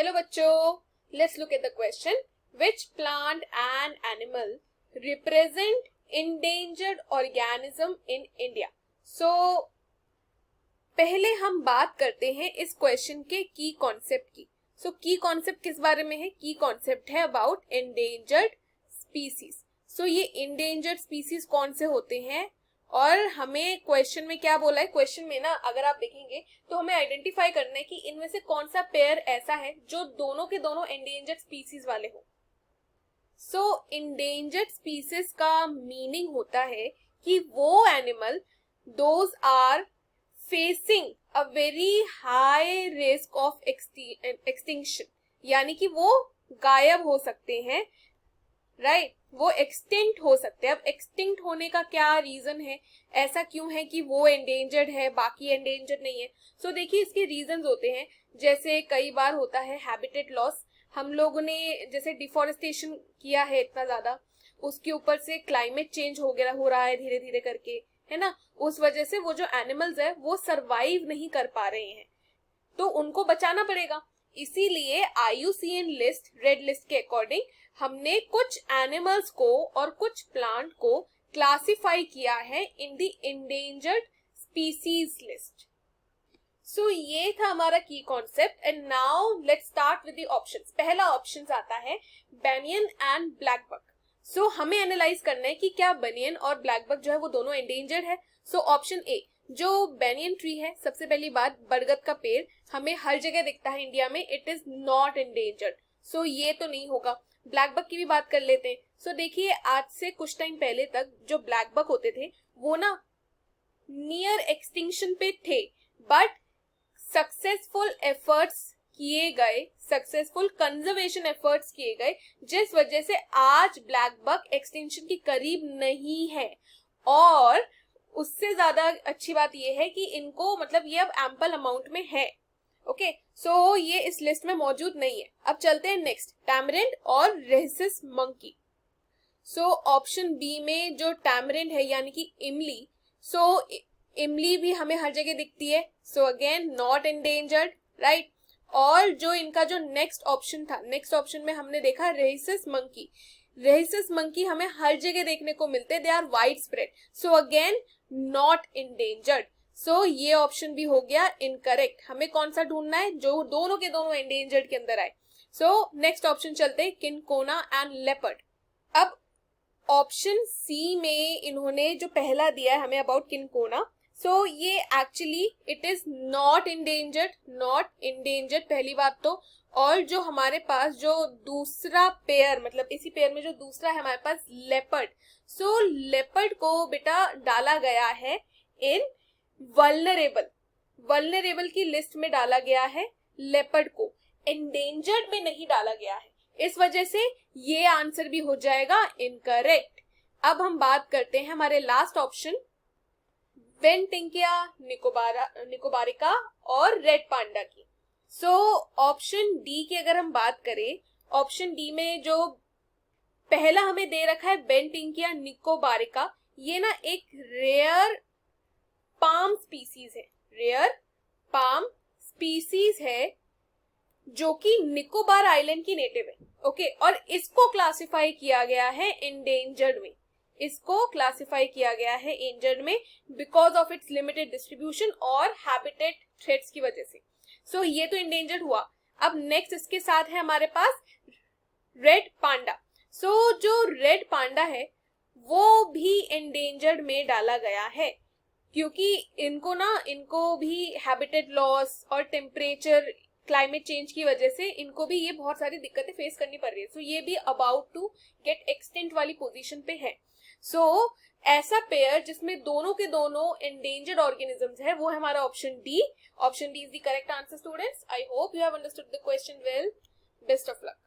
Hello बच्चों, let's look at the question. Which plant and animal represent endangered organism in India? So पहले हम बात करते हैं इस क्वेश्चन के की कॉन्सेप्ट की. सो की कॉन्सेप्ट किस बारे में है? की कॉन्सेप्ट है अबाउट एंडेंजर्ड स्पीसीज. सो ये एंडेंजर्ड स्पीसीज कौन से होते हैं और हमें क्वेश्चन में क्या बोला है? क्वेश्चन में ना अगर आप देखेंगे तो हमें आइडेंटिफाई करना है कि इनमें से कौन सा पेयर ऐसा है जो दोनों के दोनों एंडेंजर्ड स्पीसीज वाले हो. सो एंडेंजर्ड स्पीसीज का मीनिंग होता है कि वो animal those are facing a very high risk of extinction, यानी कि वो गायब हो सकते हैं, राइट वो एक्सटिंक्ट हो सकते हैं. अब एक्सटिंक्ट होने का क्या रीजन है? ऐसा क्यों है कि वो एंडेंजर्ड है बाकी एंडेंजर्ड नहीं है? सो देखिए इसके रीजंस होते हैं. जैसे कई बार होता है हैबिटेट लॉस. हम लोगों ने जैसे डिफॉरेस्टेशन किया है इतना ज्यादा, उसके ऊपर से क्लाइमेट चेंज हो रहा है धीरे धीरे करके, है ना. उस वजह से वो जो एनिमल्स है वो सरवाइव नहीं कर पा रहे हैं, तो उनको बचाना पड़ेगा. इसीलिए IUCN लिस्ट, रेड लिस्ट के अकॉर्डिंग हमने कुछ एनिमल्स को और कुछ प्लांट को क्लासिफाई किया है in the endangered species list. So ये था हमारा की concept. And now let's start with the options. पहला ऑप्शन आता है बेनियन एंड ब्लैक बक. सो हमें एनालाइज करना है कि क्या बनियन और ब्लैक बक जो है वो दोनों एंडेंजर्ड है. सो ऑप्शन ए, जो बेनियन ट्री है, सबसे पहली बात बरगद का पेड़ हमें हर जगह दिखता है इंडिया में, it is not endangered. So ये तो नहीं होगा. ब्लैक बक की भी बात कर लेते हैं. सो देखिए आज से कुछ टाइम पहले तक जो ब्लैक बक होते थे वो ना नियर एक्सटिंक्शन पे थे, बट सक्सेसफुल एफर्ट्स किए गए, सक्सेसफुल कंजर्वेशन एफर्ट्स किए गए, जिस वजह से आज ब्लैक बक एक्सटिंक्शन के करीब नहीं है. और उससे ज्यादा अच्छी बात ये है कि इनको मतलब ये अब एम्पल अमाउंट में है. ओके, सो ये इस लिस्ट में मौजूद नहीं है. अब चलते हैं नेक्स्ट, टैमरिंड और rhesus monkey. So option B में जो टैमरिंड है यानी कि इमली, सो इमली भी हमें हर जगह दिखती है. सो अगेन नॉट एंडेंजर्ड, राइट. और जो इनका जो नेक्स्ट ऑप्शन था, नेक्स्ट ऑप्शन में हमने देखा रेसिस मंकी. रेसिस मंकी हमें हर जगह देखने को मिलते, they are widespread. So again not endangered. So ये ऑप्शन भी हो गया इनकरेक्ट. हमें कौन सा ढूंढना है जो दोनों के दोनों एंडेंजर्ड के अंदर आए. सो नेक्स्ट ऑप्शन चलते हैं किनकोना एंड लेपर्ड. अब ऑप्शन सी में इन्होंने जो पहला दिया है हमें अबाउट किनकोना, सो ये actually it is not endangered, not endangered पहली बात तो. और जो हमारे पास जो दूसरा पेयर, मतलब इसी पेयर में जो दूसरा है हमारे पास लेपर्ड, सो लेपर्ड को बेटा डाला गया है इन वल्नरेबल, वल्नरेबल की लिस्ट में डाला गया है लेपर्ड को, एंडेंजर्ड में नहीं डाला गया है. इस वजह से ये आंसर भी हो जाएगा इनकरेक्ट. अब हम बात करते हैं हमारे लास्ट ऑप्शन वेंटिंकिया निकोबारिका और रेड पांडा की. सो ऑप्शन डी की अगर हम बात करें, ऑप्शन डी में जो पहला हमें दे रखा है वेंटिंकिया निकोबारिका, ये ना एक रेयर पाम स्पीसीज है, रेयर पाम स्पीसीज है जो कि निकोबार आइलैंड की नेटिव है. ओके, और इसको क्लासिफाई किया गया है एंडेंजर्ड में, इसको क्लासिफाई किया गया है एंडेंजर्ड में because of its limited distribution और हैबिटेट थ्रेट्स की वजह से. सो ये तो एंडेंजर्ड हुआ. अब नेक्स्ट इसके साथ है हमारे पास रेड पांडा. सो जो रेड पांडा है वो भी एंडेंजर्ड में डाला गया है क्योंकि इनको भी हैबिटेट लॉस और टेम्परेचर क्लाइमेट चेंज की वजह से इनको भी ये बहुत सारी दिक्कतें फेस करनी पड़ रही है. सो ये भी अबाउट टू गेट एक्सटेंट वाली पोजीशन पे है. सो ऐसा पेयर जिसमें दोनों के दोनों एंडेंजर्ड ऑर्गेनिजम्स है वो है हमारा option D. Option D is the correct answer students. I hope you have understood the question well. Best of luck.